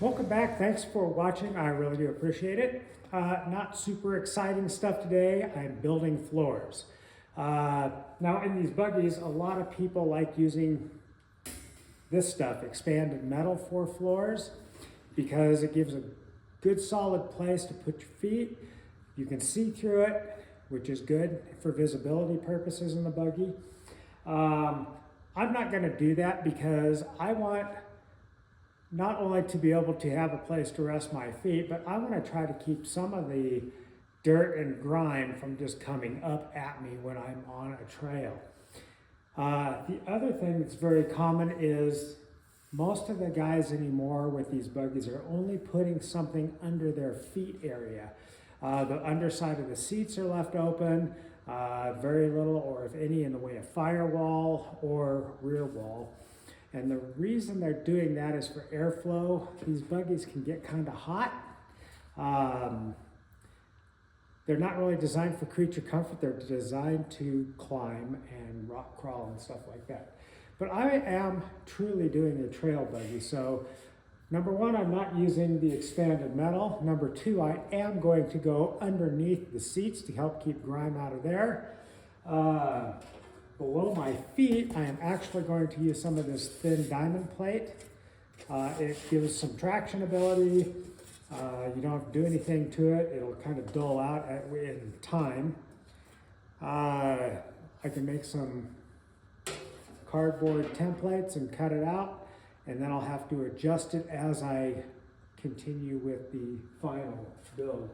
Welcome back. Thanks for watching. I really do appreciate it. Not super exciting stuff today. I'm building floors. Now in these buggies, a lot of people like using this stuff, expanded metal for floors, because it gives a good solid place to put your feet. You can see through it, which is good for visibility purposes in the buggy. I'm not going to do that because I want not only to be able to have a place to rest my feet, but I want to try to keep some of the dirt and grime from just coming up at me when I'm on a trail. The other thing that's very common is most of the guys anymore with these buggies are only putting something under their feet area. The underside of the seats are left open, very little or if any in the way of firewall or rear wall. And the reason they're doing that is for airflow. These buggies can get kind of hot. They're not really designed for creature comfort. They're designed to climb and rock crawl and stuff like that. But I am truly doing a trail buggy. So number one, I'm not using the expanded metal. Number two, I am going to go underneath the seats to help keep grime out of there. Below my feet, I am actually going to use some of this thin diamond plate. It gives some traction ability. You don't have to do anything to it. It'll kind of dull out in time. I can make some cardboard templates and cut it out, and then I'll have to adjust it as I continue with the final build.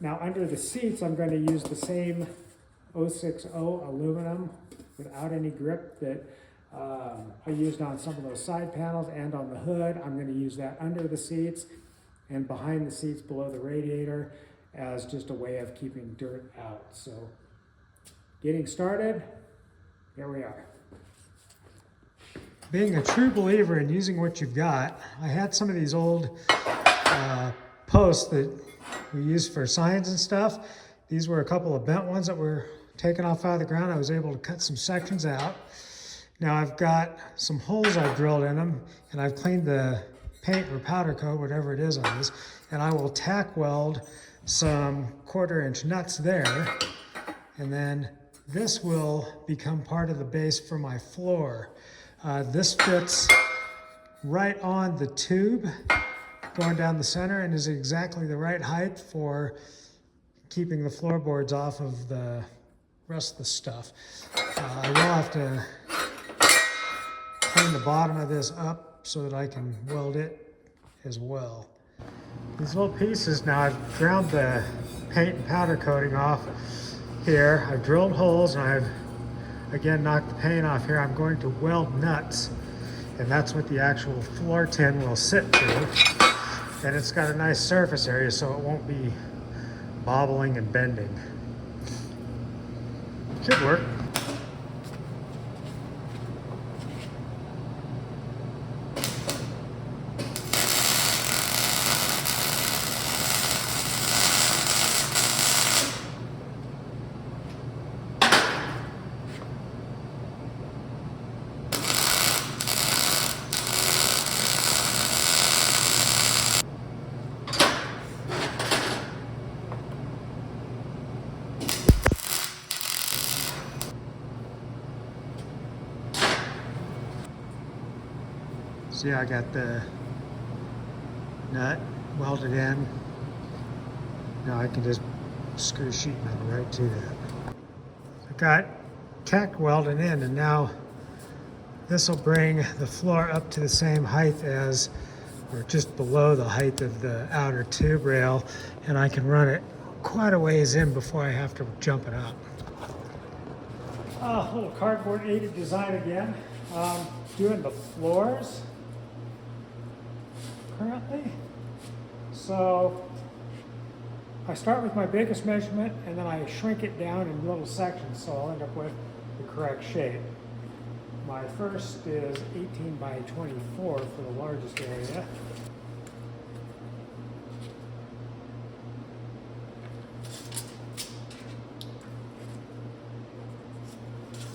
Now under the seats, I'm going to use the same 060 aluminum without any grip that I used on some of those side panels and on the hood. I'm going to use that under the seats and behind the seats below the radiator as just a way of keeping dirt out. So getting started, here we are. Being a true believer in using what you've got, I had some of these old posts that we used for signs and stuff. These were a couple of bent ones that were taken off out of the ground. I was able to cut some sections out. Now I've got some holes I've drilled in them, and I've cleaned the paint or powder coat, whatever it is on these, and I will tack weld some 1/4 inch nuts there, and then this will become part of the base for my floor. This fits right on the tube going down the center and is exactly the right height for keeping the floorboards off of the rest of the stuff. I will have to clean the bottom of this up so that I can weld it as well. These little pieces, now I've ground the paint and powder coating off here. I've drilled holes and I've again knocked the paint off here. I'm going to weld nuts, and that's what the actual floor tin will sit to. And it's got a nice surface area so it won't be bobbling and bending. Should work. See, I got the nut welded in. Now I can just screw sheet metal right to that. I got tack welded in, and now this will bring the floor up to the same height as, or just below the height of the outer tube rail, and I can run it quite a ways in before I have to jump it up. A little cardboard aided design again. Doing the floors currently. So I start with my biggest measurement and then I shrink it down in little sections so I'll end up with the correct shape. My first is 18 by 24 for the largest area.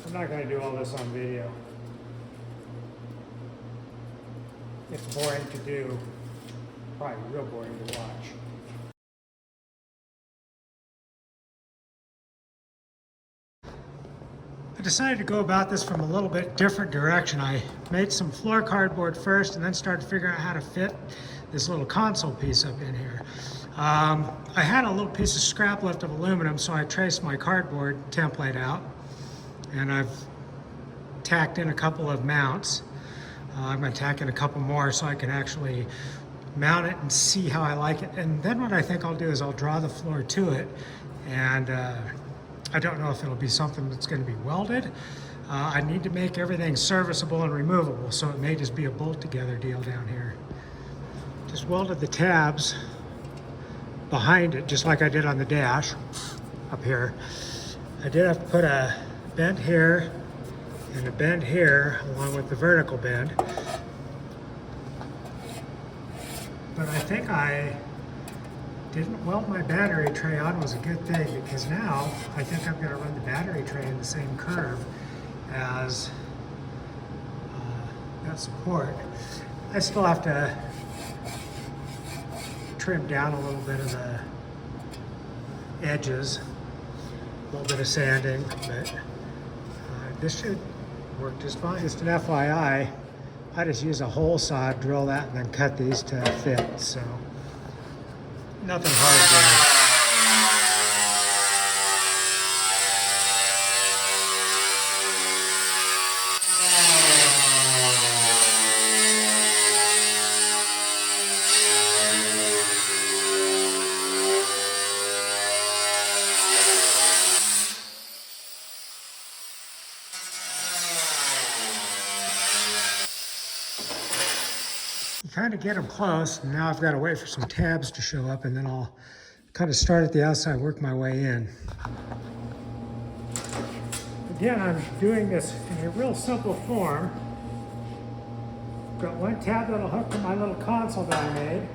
I'm not going to do all this on video. It's boring to do probably real boring to watch. I decided to go about this from a little bit different direction. I made some floor cardboard first and then started figuring out how to fit this little console piece up in here. I had a little piece of scrap left of aluminum, so I traced my cardboard template out and I've tacked in a couple of mounts. I'm going to tack in a couple more so I can actually mount it and see how I like it. And then what I think I'll do is I'll draw the floor to it, and I don't know if it'll be something that's going to be welded. I need to make everything serviceable and removable, so it may just be a bolt together deal down here. Just welded the tabs behind it just like I did on the dash up here. I did have to put a bend here and a bend here along with the vertical bend. But I think I didn't weld my battery tray on was a good thing, because now I think I'm going to run the battery tray in the same curve as that support. I still have to trim down a little bit of the edges, a little bit of sanding, but this should work just fine. Just an FYI, I just use a hole saw, drill that, and then cut these to fit, so nothing hard there. Kind of get them close, and now I've got to wait for some tabs to show up, and then I'll kind of start at the outside, work my way in. Again, I'm doing this in a real simple form. I've got one tab that'll hook to my little console that I made.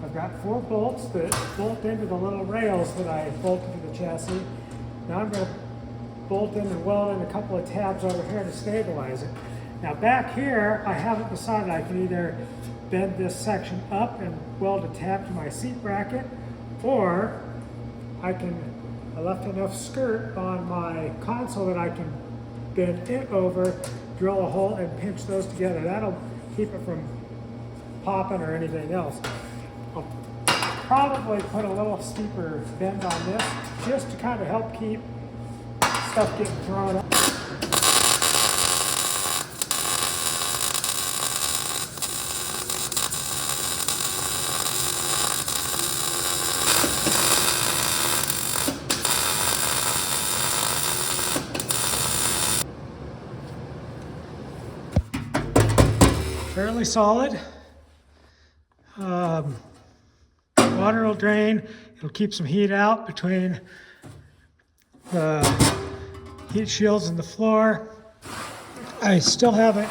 I've got 4 bolts that bolt into the little rails that I bolted to the chassis. Now I'm going to bolt in and weld in a couple of tabs over here to stabilize it. Now back here, I haven't decided. I can either bend this section up and weld a tab to my seat bracket, or I left enough skirt on my console that I can bend it over, drill a hole, and pinch those together. That'll keep it from popping or anything else. I'll probably put a little steeper bend on this just to kind of help keep stuff getting thrown up. Fairly solid. Water will drain. It'll keep some heat out between the heat shields and the floor. I still haven't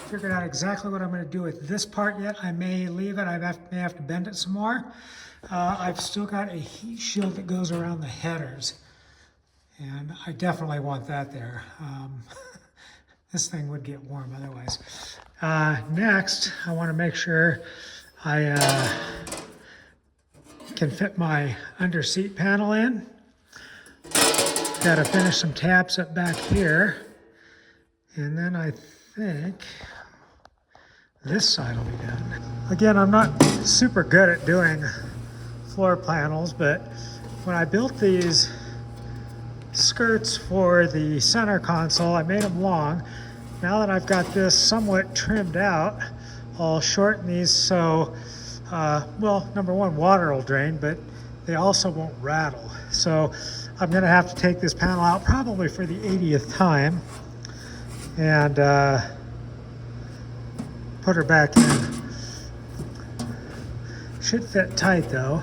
figured out exactly what I'm going to do with this part yet. I may leave it. May have to bend it some more. I've still got a heat shield that goes around the headers, and I definitely want that there. This thing would get warm otherwise. Next, I want to make sure I can fit my under seat panel in. Got to finish some tabs up back here. And then I think this side will be done. Again, I'm not super good at doing floor panels, but when I built these skirts for the center console, I made them long. Now that I've got this somewhat trimmed out, I'll shorten these so, well, number one, water will drain, but they also won't rattle. So I'm gonna have to take this panel out probably for the 80th time and put her back in. Should fit tight though.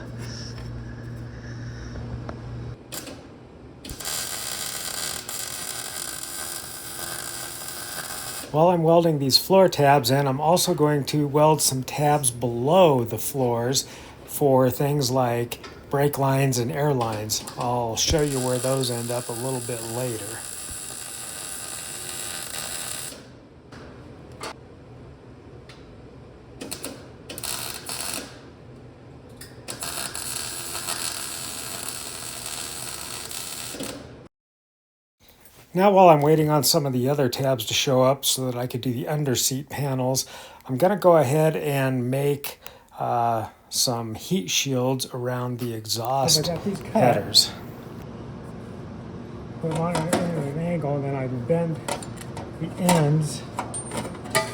While I'm welding these floor tabs in, I'm also going to weld some tabs below the floors for things like brake lines and air lines. I'll show you where those end up a little bit later. Now while I'm waiting on some of the other tabs to show up so that I could do the under seat panels, I'm going to go ahead and make some heat shields around the exhaust headers. Put them on at an angle, and then I bend the ends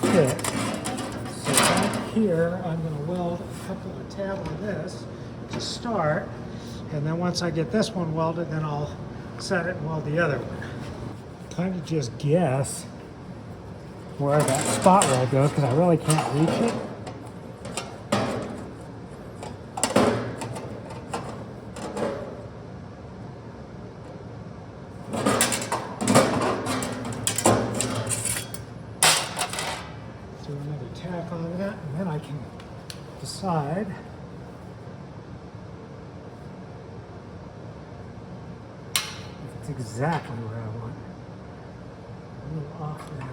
fit. So back here, I'm going to weld a couple of tabs on this to start, and then once I get this one welded, then I'll set it and weld the other one. Kind of just guess where that spot weld goes because I really can't reach it. Do another tap on that, and then I can decide if it's exactly where I want it. A little off there.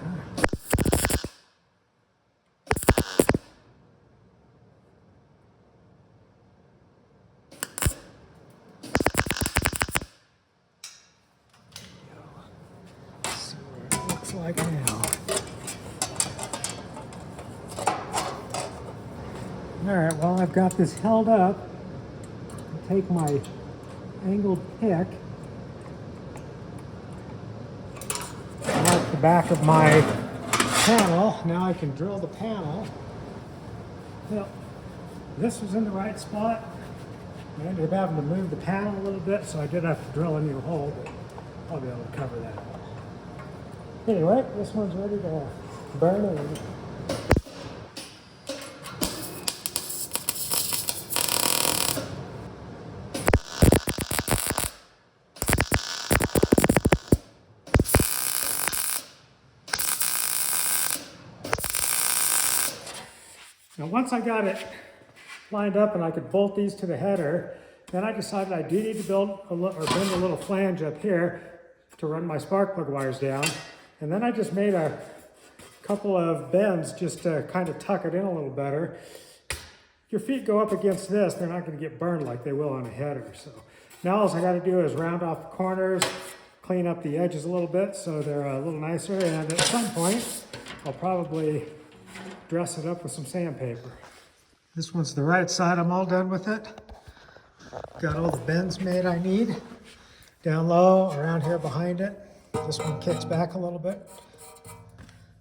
Let's see what it looks like now. Alright, well, I've got this held up. I'll take my angled pick, mark the back of my panel. Now I can drill the panel. Well, this was in the right spot. I ended up having to move the panel a little bit, so I did have to drill a new hole, but I'll be able to cover that up. Anyway, this one's ready to burn in. Now once I got it lined up and I could bolt these to the header, then I decided I do need to bend a little flange up here to run my spark plug wires down. And then I just made a couple of bends just to kind of tuck it in a little better. If your feet go up against this, they're not going to get burned like they will on a header. So now all I got to do is round off the corners, clean up the edges a little bit so they're a little nicer, and at some point I'll probably dress it up with some sandpaper. This one's the right side. I'm all done with it. Got all the bends made I need. Down low, around here behind it. This one kicks back a little bit.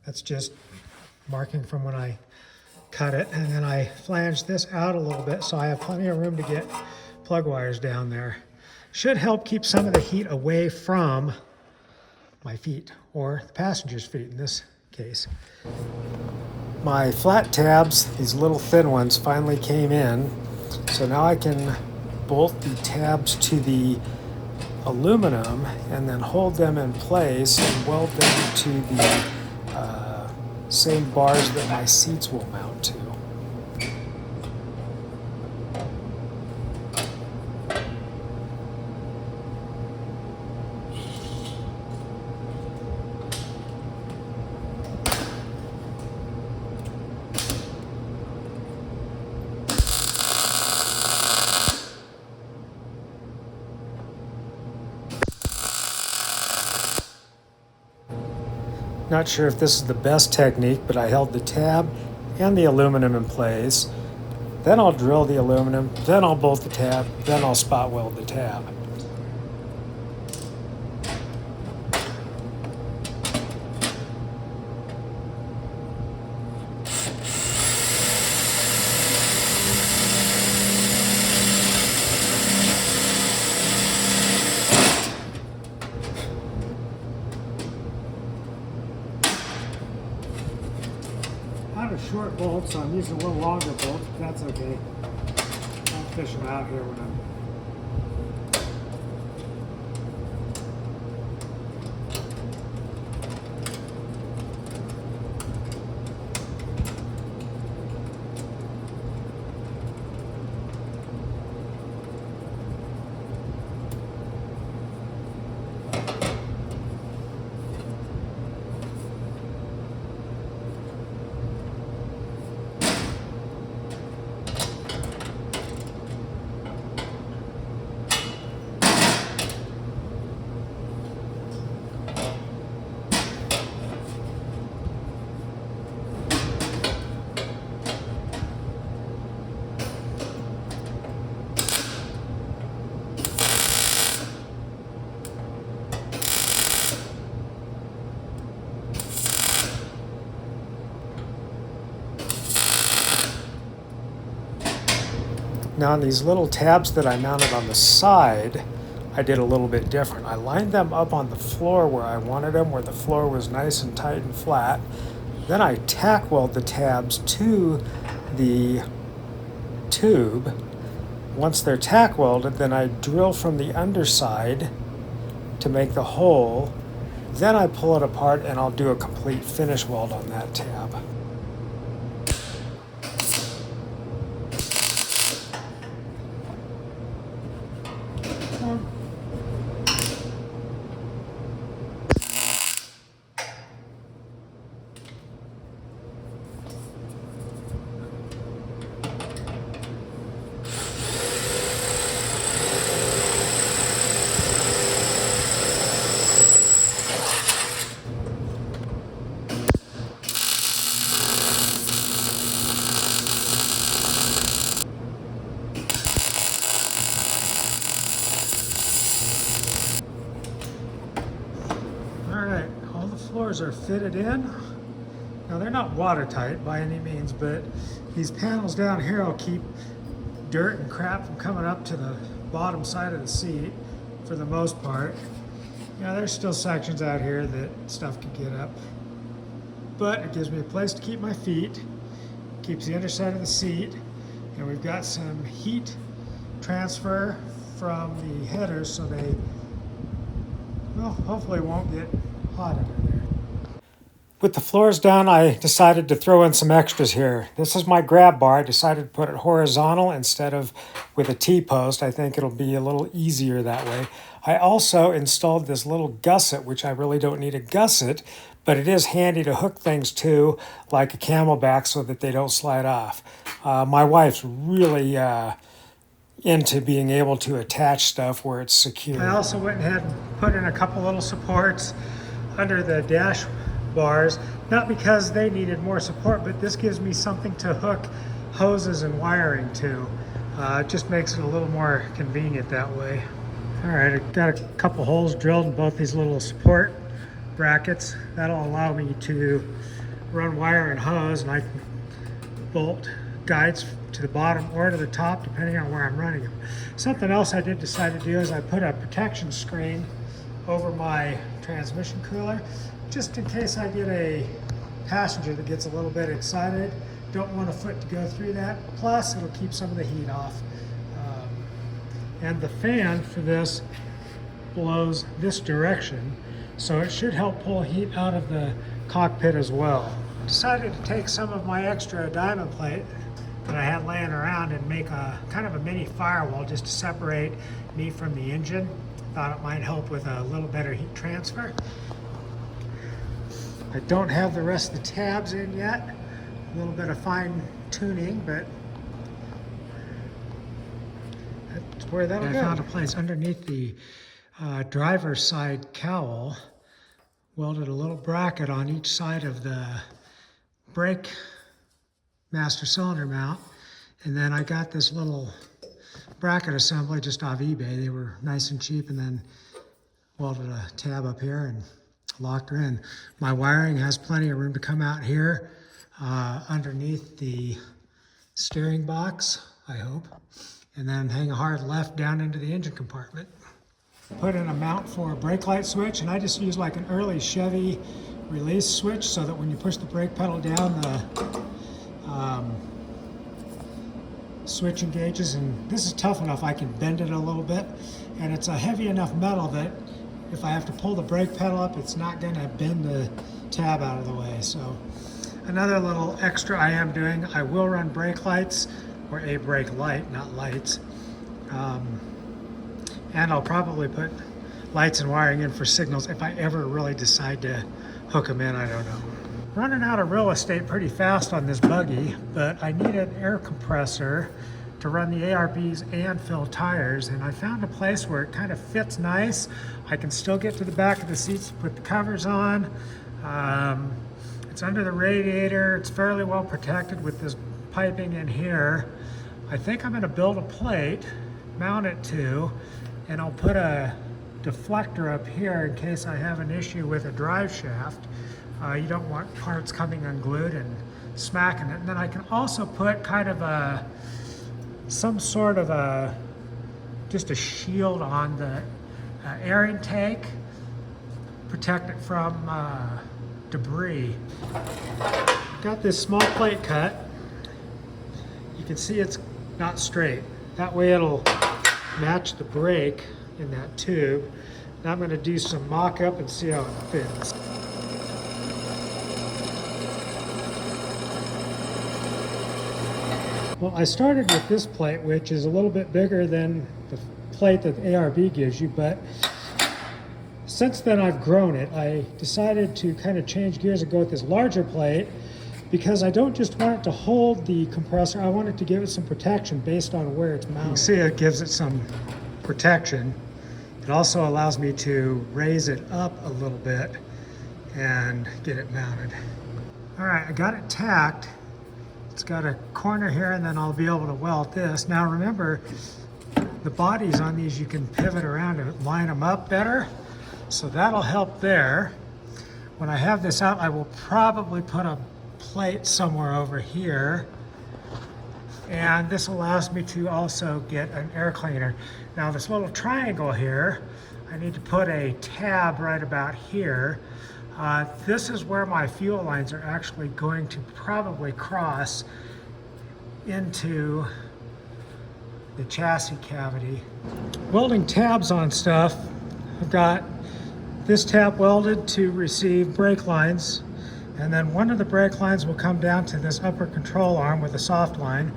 That's just marking from when I cut it. And then I flanged this out a little bit so I have plenty of room to get plug wires down there. Should help keep some of the heat away from my feet, or the passenger's feet in this case. My flat tabs, these little thin ones, finally came in. So now I can bolt the tabs to the aluminum and then hold them in place and weld them to the same bars that my seats will mount to. Not sure if this is the best technique, but I held the tab and the aluminum in place. Then I'll drill the aluminum, then I'll bolt the tab, then I'll spot weld the tab. I have a short bolt, so I'm using a little longer bolt, but that's okay. I'll fish them out here when I'm Now on these little tabs that I mounted on the side, I did a little bit different. I lined them up on the floor where I wanted them, where the floor was nice and tight and flat. Then I tack weld the tabs to the tube. Once they're tack welded, then I drill from the underside to make the hole. Then I pull it apart and I'll do a complete finish weld on that tab. Alright, all the floors are fitted in. Now they're not watertight by any means, but these panels down here will keep dirt and crap from coming up to the bottom side of the seat for the most part. You know, there's still sections out here that stuff could get up, but it gives me a place to keep my feet, keeps the underside of the seat, and we've got some heat transfer from the headers so they, well, hopefully won't get hot under there. With the floors done, I decided to throw in some extras here. This is my grab bar. I decided to put it horizontal instead of with a T-post. I think it'll be a little easier that way. I also installed this little gusset, which I really don't need a gusset, but it is handy to hook things to, like a camelback, so that they don't slide off. My wife's really into being able to attach stuff where it's secure. I also went ahead and put in a couple little supports under the dash bars, not because they needed more support, but this gives me something to hook hoses and wiring to. It just makes it a little more convenient that way. All right, I've got a couple holes drilled in both these little support brackets. That'll allow me to run wire and hose, and I can bolt guides to the bottom or to the top depending on where I'm running them. Something else I did decide to do is I put a protection screen over my transmission cooler, just in case I get a passenger that gets a little bit excited. Don't want a foot to go through that. Plus, it'll keep some of the heat off. And the fan for this blows this direction, so it should help pull heat out of the cockpit as well. Decided to take some of my extra diamond plate that I had laying around and make a kind of a mini firewall just to separate me from the engine. Thought it might help with a little better heat transfer. I don't have the rest of the tabs in yet. A little bit of fine tuning, but that's where that'll go. I found a place underneath the driver's side cowl. Welded a little bracket on each side of the brake master cylinder mount. And then I got this little bracket assembly just off eBay. They were nice and cheap, and then welded a tab up here and locked her in. My wiring has plenty of room to come out here underneath the steering box, I hope, and then hang a hard left down into the engine compartment. Put in a mount for a brake light switch, and I just use like an early Chevy release switch so that when you push the brake pedal down, the switch engages. And this is tough enough, I can bend it a little bit, and it's a heavy enough metal that if I have to pull the brake pedal up, it's not going to bend the tab out of the way. So another little extra I am doing, I will run brake lights, or a brake light, not lights. And I'll probably put lights and wiring in for signals if I ever really decide to hook them in, I don't know. Running out of real estate pretty fast on this buggy, but I need an air compressor to run the ARBs and fill tires, and I found a place where it kind of fits nice. I can still get to the back of the seats to put the covers on. It's under the radiator. It's fairly well protected with this piping in here. I think I'm going to build a plate, mount it to, and I'll put a deflector up here in case I have an issue with a drive shaft. You don't want parts coming unglued and smacking it. And then I can also put kind of a some sort of just a shield on the air intake, protect it from debris. Got this small plate cut. You can see it's not straight. That way it'll match the brake in that tube. Now I'm going to do some mock-up and see how it fits. Well, I started with this plate, which is a little bit bigger than the plate that the ARB gives you, but since then I've grown it. I decided to kind of change gears and go with this larger plate because I don't just want it to hold the compressor, I want it to give it some protection based on where it's mounted. You can see it gives it some protection. It also allows me to raise it up a little bit and get it mounted. All right, I got it tacked. It's got a corner here and then I'll be able to weld this. Now remember, the bodies on these you can pivot around and line them up better. So that'll help there. When I have this out, I will probably put a plate somewhere over here. And this allows me to also get an air cleaner. Now this little triangle here, I need to put a tab right about here. This is where my fuel lines are actually going to probably cross into the chassis cavity. Welding tabs on stuff, I've got this tab welded to receive brake lines, and then one of the brake lines will come down to this upper control arm with a soft line.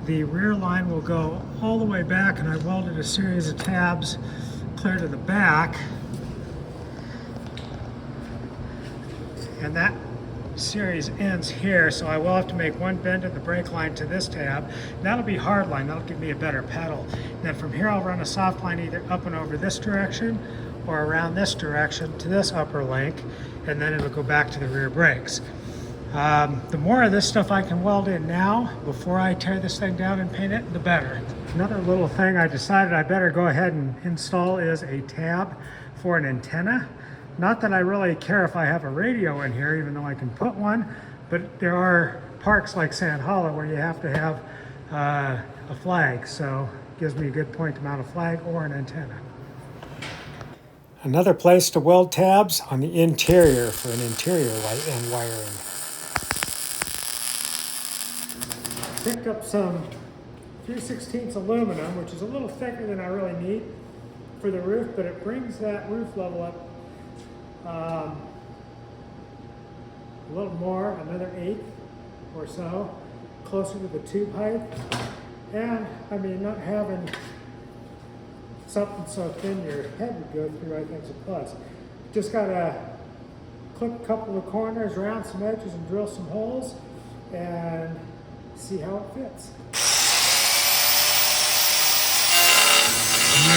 The rear line will go all the way back, and I welded a series of tabs clear to the back. And that series ends here, so I will have to make one bend in the brake line to this tab. That'll be hard line, that'll give me a better pedal. And then from here I'll run a soft line either up and over this direction or around this direction to this upper link, and then it'll go back to the rear brakes. The more of this stuff I can weld in now, before I tear this thing down and paint it, the better. Another little thing I decided I better go ahead and install is a tab for an antenna. Not that I really care if I have a radio in here, even though I can put one, but there are parks like Sand Hollow where you have to have a flag, so it gives me a good point to mount a flag or an antenna. Another place to weld tabs on the interior for an interior light and wiring. Picked up some 3/16 aluminum, which is a little thicker than I really need for the roof, but it brings that roof level up a little more, another 1/8 or so, closer to the tube height. And I mean, not having something so thin your head would go through, I think is a plus. Just gotta clip a couple of corners, round some edges, and drill some holes, and see how it fits.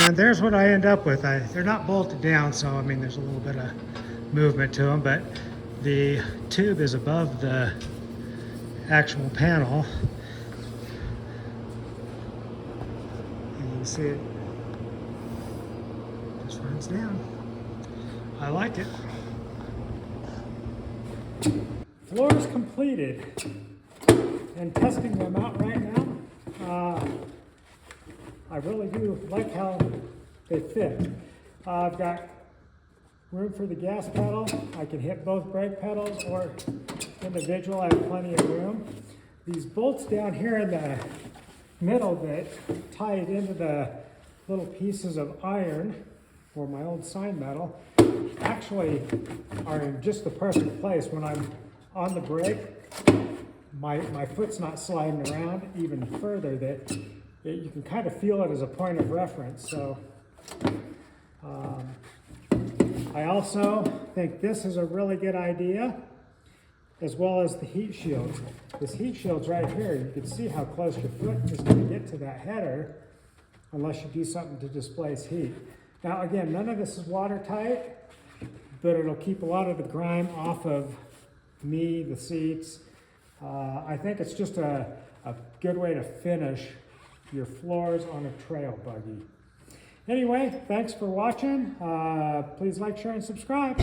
And there's what I end up with. They're not bolted down, so I mean there's a little bit of movement to them, but the tube is above the actual panel. And you can see it just runs down. I like it. Floors completed. And testing them out right now. I really do like how they fit. I've got room for the gas pedal. I can hit both brake pedals or individual. I have plenty of room. These bolts down here in the middle that tie it into the little pieces of iron or my old sign metal actually are in just the perfect place. When I'm on the brake, my foot's not sliding around even further, that you can kind of feel it as a point of reference. So I also think this is a really good idea, as well as the heat shields. This heat shield's right here. You can see how close your foot is going to get to that header unless you do something to displace heat. Now again, none of this is watertight, but it'll keep a lot of the grime off of me, the seats. I think it's just a good way to finish your floors on a trail buggy. Anyway, thanks for watching. Please like, share, and subscribe.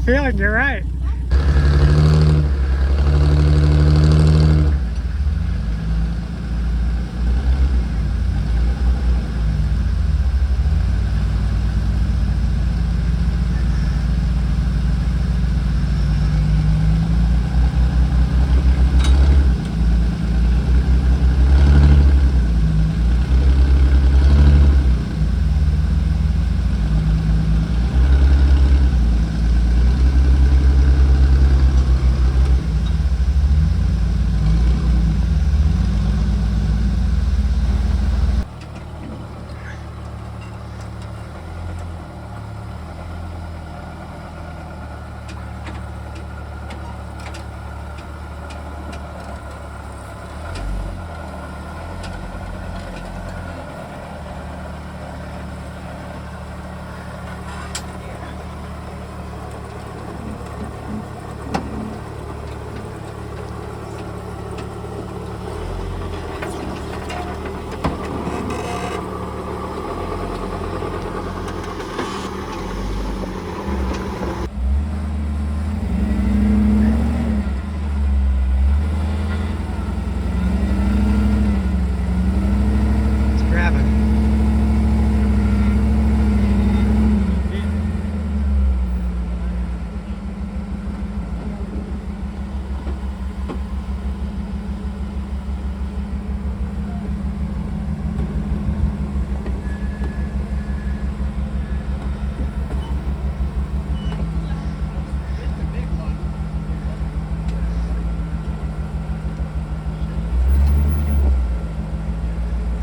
feeling, you're right.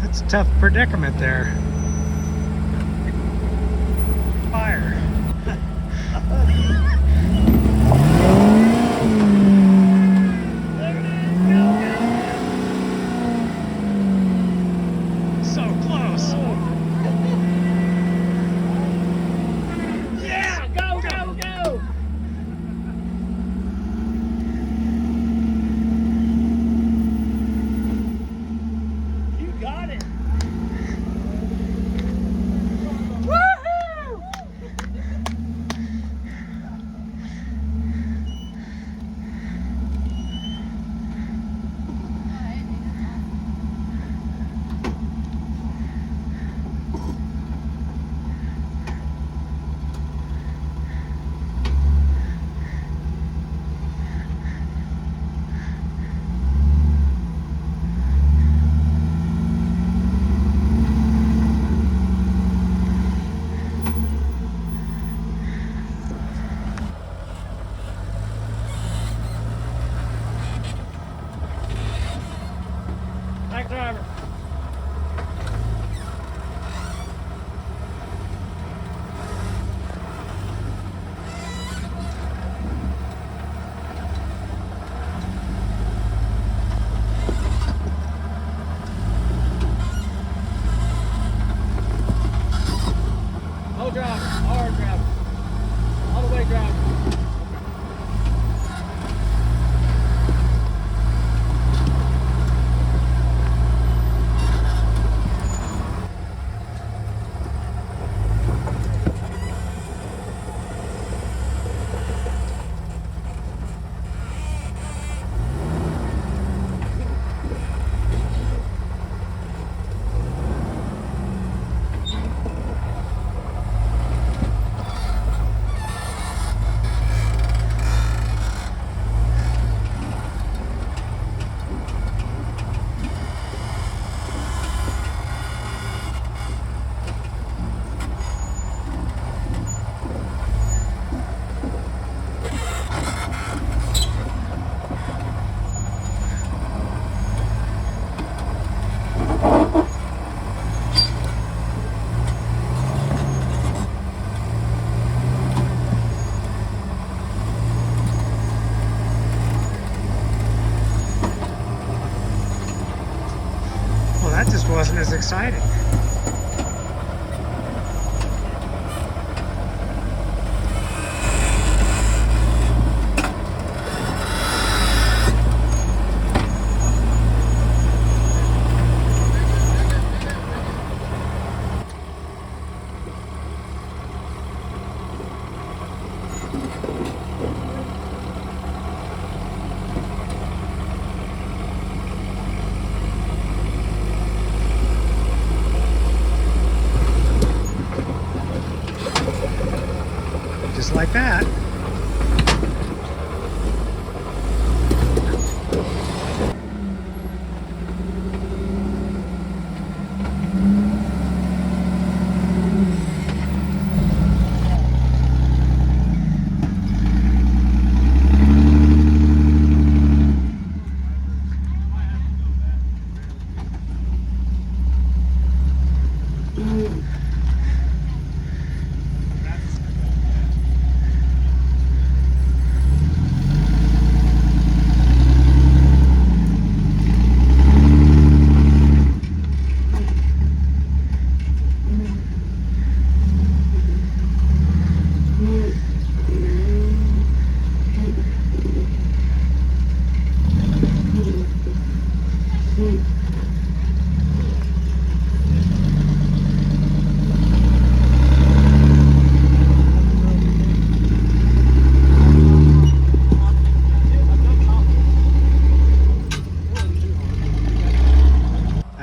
It's a tough predicament there. Fire. There it is, go, go. So close. Yeah, go, go, go. You got it. Back driver. Oh, driver, hard driver, all the way driver. That just wasn't as exciting. that.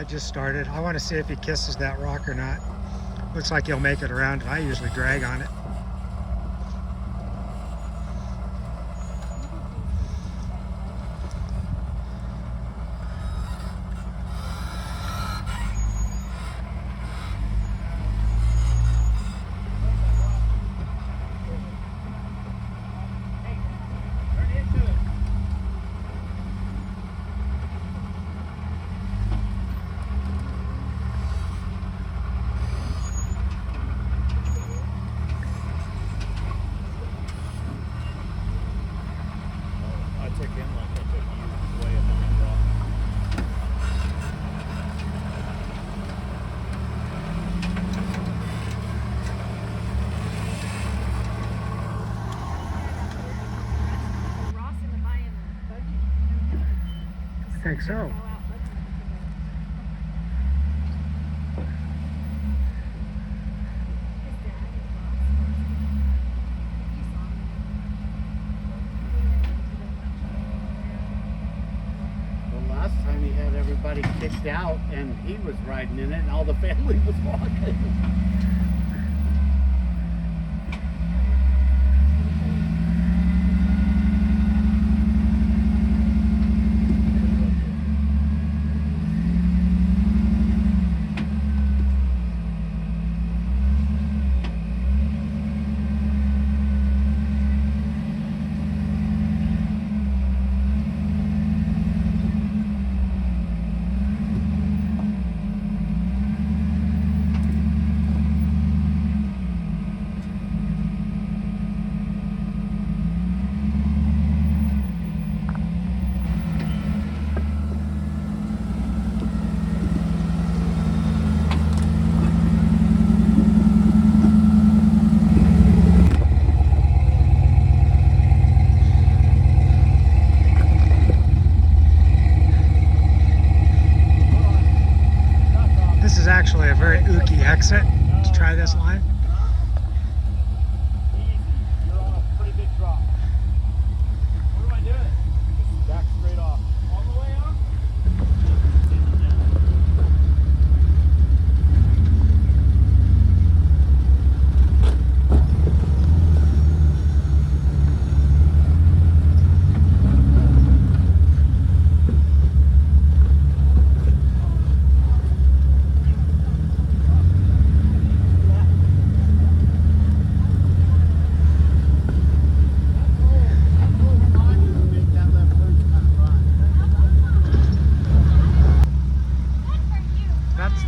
Just started. I want to see if he kisses that rock or not. Looks like he'll make it around, and I usually drag on it. I think so. The last time he had everybody kicked out and he was riding in it and all the family was walking. This is actually a very ooky exit to try this line. Easy. You're on a pretty big drop. What am I doing? Back straight off. All the way up?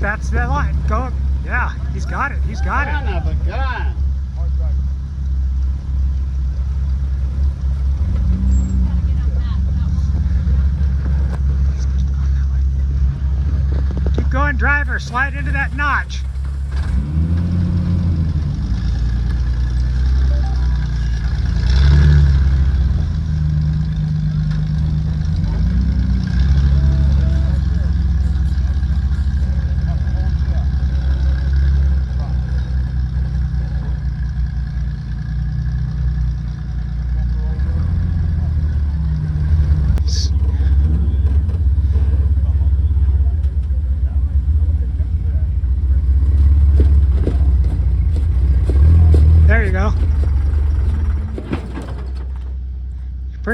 That's the line. Go. Yeah, he's got it. He's got it. Son of a gun. Keep going, driver. Slide into that notch.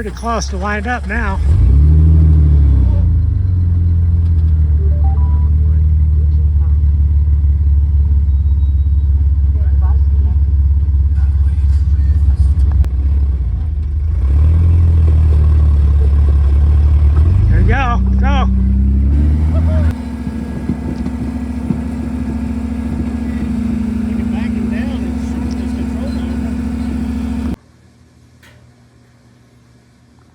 pretty close to lined up now.